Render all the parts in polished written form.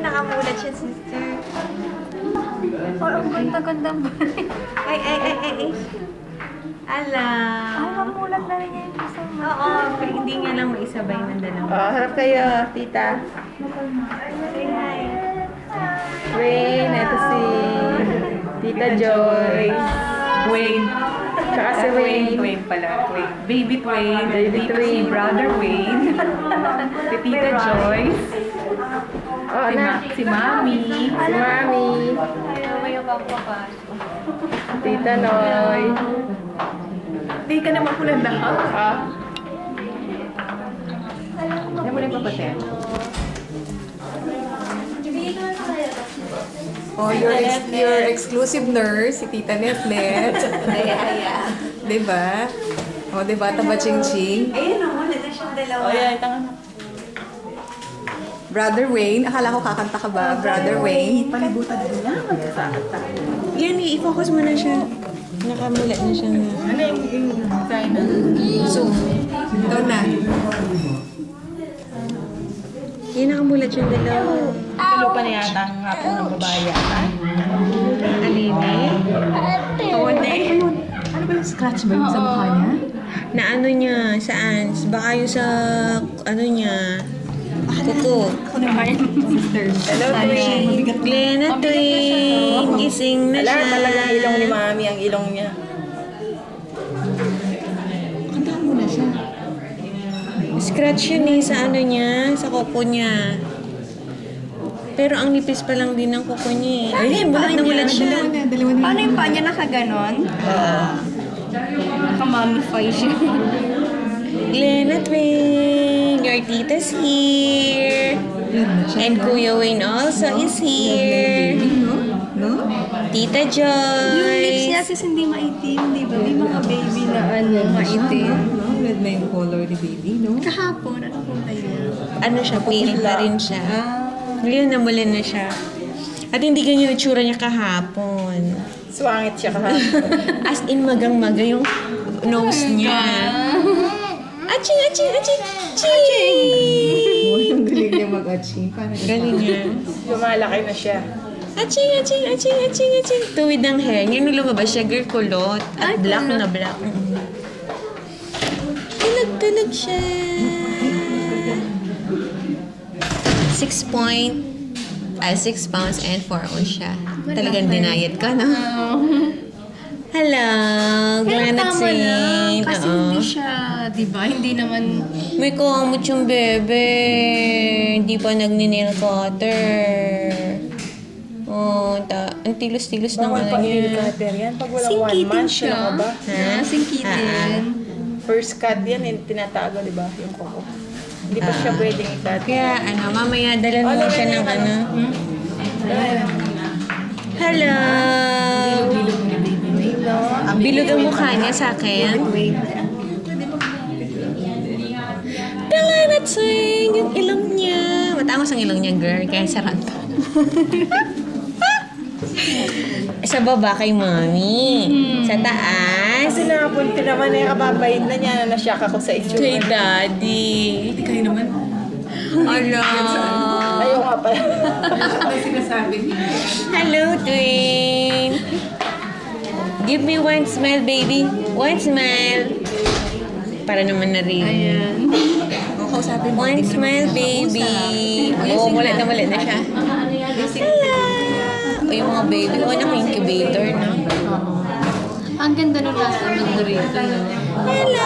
nakamulat siya, sister. Oh, ang ganda-ganda mo. Ay. Ala. Ay, mamulat na rin niya yung gusto mo. Oo, pero hindi nga lang maisabay ng dalawa. Oh, harap kayo, tita. Say hi. Rain, ito si Tita Joy. Wayne. Tsaka si Wayne. Wayne pala. Wayne. Baby Wayne. Baby Dito Wayne. si Brother Wayne. Si Tita Joyce. Oh, Si Mami. Si Mami. Ayaw, may yung papa. Tita Noy. Hindi ka naman pula na. Ah. Hindi mo na yung papatin. Oh, your exclusive nurse, si Tita Netnet. Diba? Oh, diba? Taba ching-ching. Ayun o, wala na siyang dalawa. Brother Wayne. Akala ko kakanta ka ba? Brother Wayne. Palibutan din niya. Magkasakit tayo. Yan, i-focus mo na siya. Nakamulat na siya. Ano yung design na? Zoom. Ito na. Yan, nakamulat yung dalawa. Lupa na yata ang hapon ng babae yata. Alini? Oo, hindi. Ano ba yung scratch ba yung sa mukha niya? Na ano niya, saan? Baka yung sa, ano niya, kuko. Ako naman, sister. Hello, Twin. Glenna, Twin. Gising na siya. Alam, talagang ilong ni Mami ang ilong niya. Kantahan mo na siya. Scratch yun eh, sa ano niya, sa kuko niya. Pero ang nipis pa lang din ng kuko niya eh. Ayun, bulat na bulat siya. Paano yung paa niya nakaganon? Naka-mummify siya. Glenna, Twin. Your tita's here. And Kuya Wayne also is here. Tita Yung lips niya Joy. kasi hindi maitim, di ba? May mga baby na ano, maitim. Red na yung color ni baby, no? Kahapon, ano po tayo? Ano siya, pale pa rin siya. Ngayon, namulan na siya. At hindi ganyan yung itsura niya kahapon. Swangit siya kahapon. As in, magang-maga yung nose niya. Aching, aching, aching, aching! Ang galing niya mag-aching. Galing niya. Lumalaki na siya. Aching, aching, aching, aching, aching. Tuwid ng hair. Ngayon nung lumabas siya, girl kulot. At black na black. Tulag-tulag siya. 6 pounds and 4 ounce siya. Talagang dinayat ka, no? Hello, Kaya Granite tama lang. Saint. Kasi hindi siya, di ba? Hindi naman... May kamot yung bebe. Hindi pa nagni-nail cutter. Oh, ang tilos-tilos ng Bawal ano pa niya. i-cutter yan. Pag walang 1 Singkitin month, siya. ano ka ba? Singkitin. First cut yan, tinatago, di ba? Yung kuko. Hindi pa siya pwedeng i-cut. Kaya mamaya dalan mo siya ng ano. Hello! Ang bilog ang mukha niya sa akin. Glenna Twin! Yung ilong niya. Matangos ang ilong niya, girl. Kaya sarap. Sa baba kay Mami. Sa taas. Kasi nakapunti naman na yung kababayin na niya. Nasyak ako sa itsura. Kay Daddy. Hindi kayo naman. Hello. Ayaw nga pala. Ano sinasabi niya? Hello, Twin. Give me one smile, baby. One smile. Para naman na-real. Ayan. One smile, baby. Oo, mulat na siya. Hello. O yung mga baby. O, naka-incubator, no? Ang ganda nung lasa ng burrito. Hello.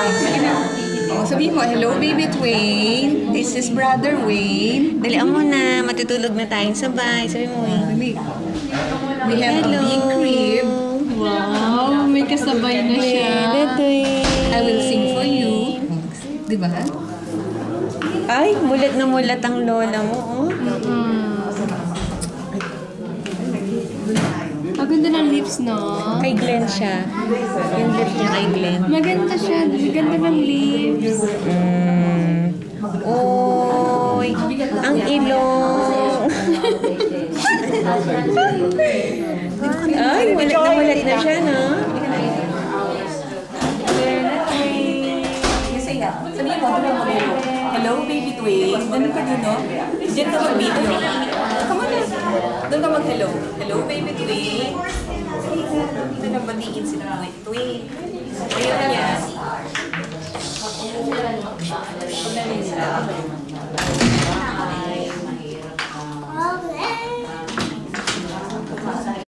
Oh, sabihin mo, hello baby Twain. This is brother Wayne. Dalian mo na. Matutulog na tayong sabay. Sabi mo, eh. We have a big crib. Wow, may kasabay na siya. Glenna Twin. I will sing for you. Di ba? Ay, mulat na mulat ang lola mo, oh. Maganda ng lips, no? Kay Glenn siya. Yung lip niya kay Glenn. Maganda siya. Maganda ng lips. Oy, ang ilong. Ay, mulat na siya, no? Sabihin mo, hello. Hello, baby Twain. Ganun ka dun, no? Diyan ka mag-video. Come on na. Doon ka mag-hello. Hello, baby Twain. Hindi na batiin sila Twain.